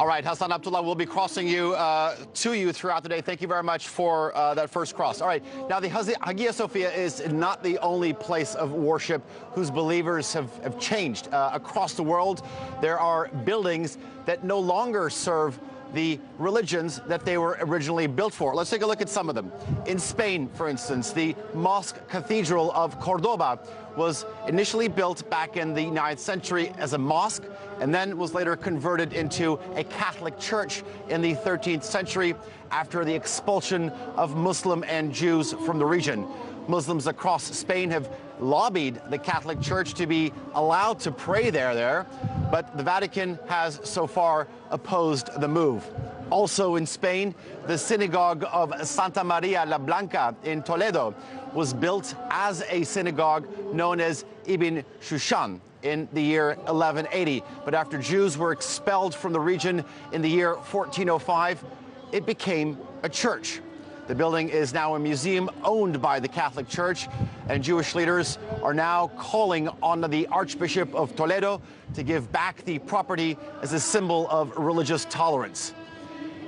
All right, Hassan Abdullah will be crossing to you throughout the day. Thank you very much for that first cross. All right, now the Hagia Sophia is not the only place of worship whose believers have changed. Across the world, there are buildings that no longer serve the religions that they were originally built for. Let's take a look at some of them. In Spain, for instance, the Mosque Cathedral of Cordoba was initially built back in the 9th century as a mosque and then was later converted into a Catholic church in the 13th century after the expulsion of Muslim and Jews from the region. Muslims across Spain have lobbied the Catholic Church to be allowed to pray there, but the Vatican has so far opposed the move. Also in Spain, the synagogue of Santa Maria la Blanca in Toledo was built as a synagogue known as Ibn Shushan in the year 1180. But after Jews were expelled from the region in the year 1405, it became a church. The building is now a museum owned by the Catholic Church, and Jewish leaders are now calling on the Archbishop of Toledo to give back the property as a symbol of religious tolerance.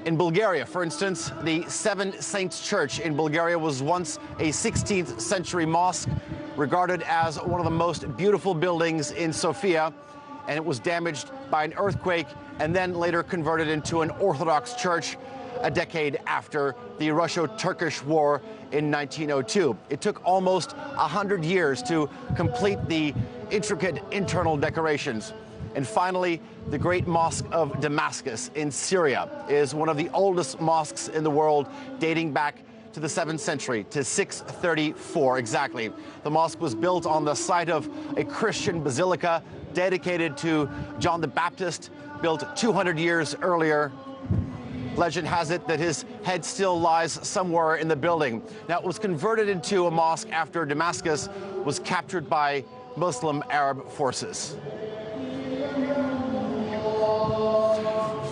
In Bulgaria, for instance, the Seven Saints Church in Bulgaria was once a 16th century mosque regarded as one of the most beautiful buildings in Sofia, and it was damaged by an earthquake and then later converted into an Orthodox church a decade after the Russo-Turkish War in 1902. It took almost 100 years to complete the intricate internal decorations. And finally, the Great Mosque of Damascus in Syria is one of the oldest mosques in the world, dating back to the 7th century, to 634 exactly. The mosque was built on the site of a Christian basilica dedicated to John the Baptist, built 200 years earlier. Legend has it that his head still lies somewhere in the building. Now, it was converted into a mosque after Damascus was captured by Muslim Arab forces.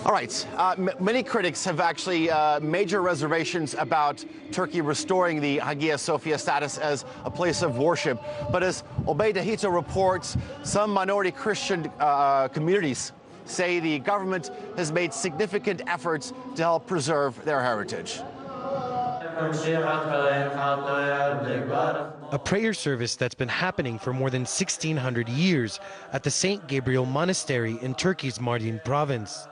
All right, many critics have actually major reservations about Turkey restoring the Hagia Sophia status as a place of worship. But as Obeida Hito reports, some minority Christian communities say the government has made significant efforts to help preserve their heritage. A prayer service that's been happening for more than 1,600 years at the St. Gabriel Monastery in Turkey's Mardin province.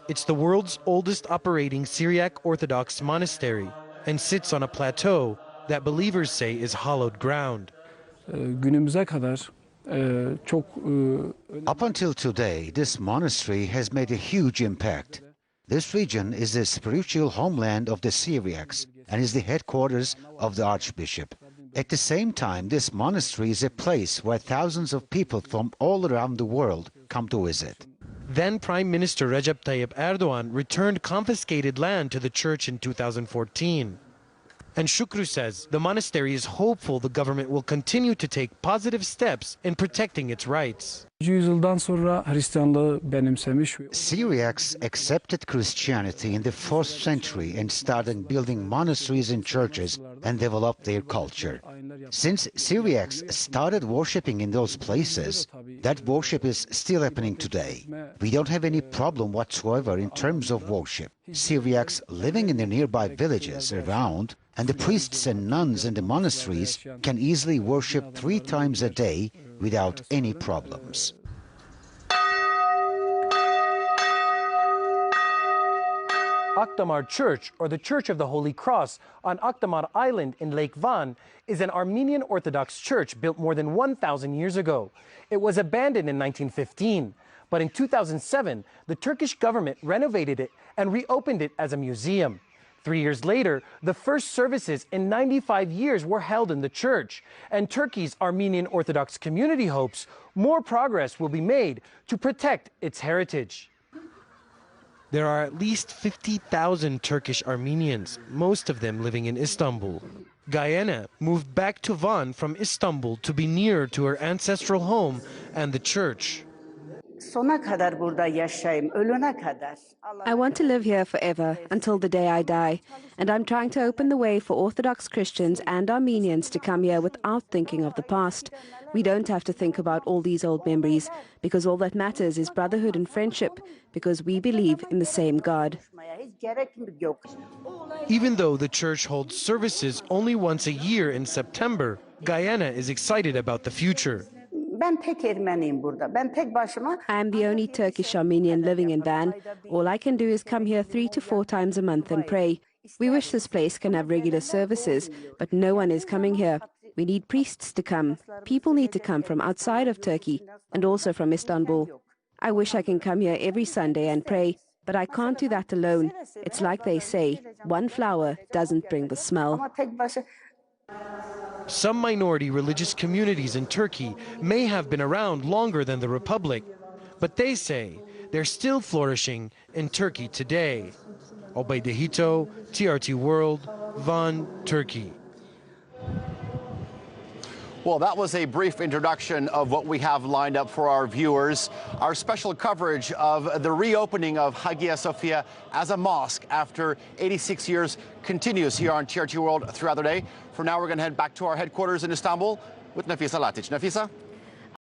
It's the world's oldest operating Syriac Orthodox monastery and sits on a plateau that believers say is hallowed ground. Up until today, this monastery has made a huge impact. This region is the spiritual homeland of the Syriacs and is the headquarters of the Archbishop. At the same time, this monastery is a place where thousands of people from all around the world come to visit. Then Prime Minister Recep Tayyip Erdogan returned confiscated land to the church in 2014. And Shukru says the monastery is hopeful the government will continue to take positive steps in protecting its rights. Syriacs accepted Christianity in the 4th century and started building monasteries and churches and developed their culture. Since Syriacs started worshipping in those places, that worship is still happening today. We don't have any problem whatsoever in terms of worship. Syriacs living in the nearby villages around and the priests and nuns in the monasteries can easily worship 3 times a day without any problems. Akdamar Church, or the Church of the Holy Cross, on Akdamar Island in Lake Van, is an Armenian Orthodox church built more than 1,000 years ago. It was abandoned in 1915, but in 2007, the Turkish government renovated it and reopened it as a museum. 3 years later, the first services in 95 years were held in the church, and Turkey's Armenian Orthodox community hopes more progress will be made to protect its heritage. There are at least 50,000 Turkish Armenians, most of them living in Istanbul. Gayana moved back to Van from Istanbul to be nearer to her ancestral home and the church. Sona kadar burada yaşayayım, ölene kadar. I want to live here forever, until the day I die, and I'm trying to open the way for Orthodox Christians and Armenians to come here without thinking of the past. We don't have to think about all these old memories, because all that matters is brotherhood and friendship, because we believe in the same God. Hiç gerek yok. Even though the church holds services only once a year in September, Guyana is excited about the future. Ben tek Ermeniyim burada. Ben tek başıma. I am the only Turkish Armenian living in Van. All I can do is come here 3 to 4 times a month and pray. We wish this place can have regular services, but no one is coming here. We need priests to come. People need to come from outside of Turkey and also from Istanbul. I wish I can come here every Sunday and pray, but I can't do that alone. It's like they say, one flower doesn't bring the smell. Ama tek başına. Some minority religious communities in Turkey may have been around longer than the Republic, but they say they're still flourishing in Turkey today. Obeidehito, TRT World, Van, Turkey. Well, that was a brief introduction of what we have lined up for our viewers. Our special coverage of the reopening of Hagia Sophia as a mosque after 86 years continues here on TRT World throughout the day. For now, we're going to head back to our headquarters in Istanbul with Nafisa Latic. Nafisa?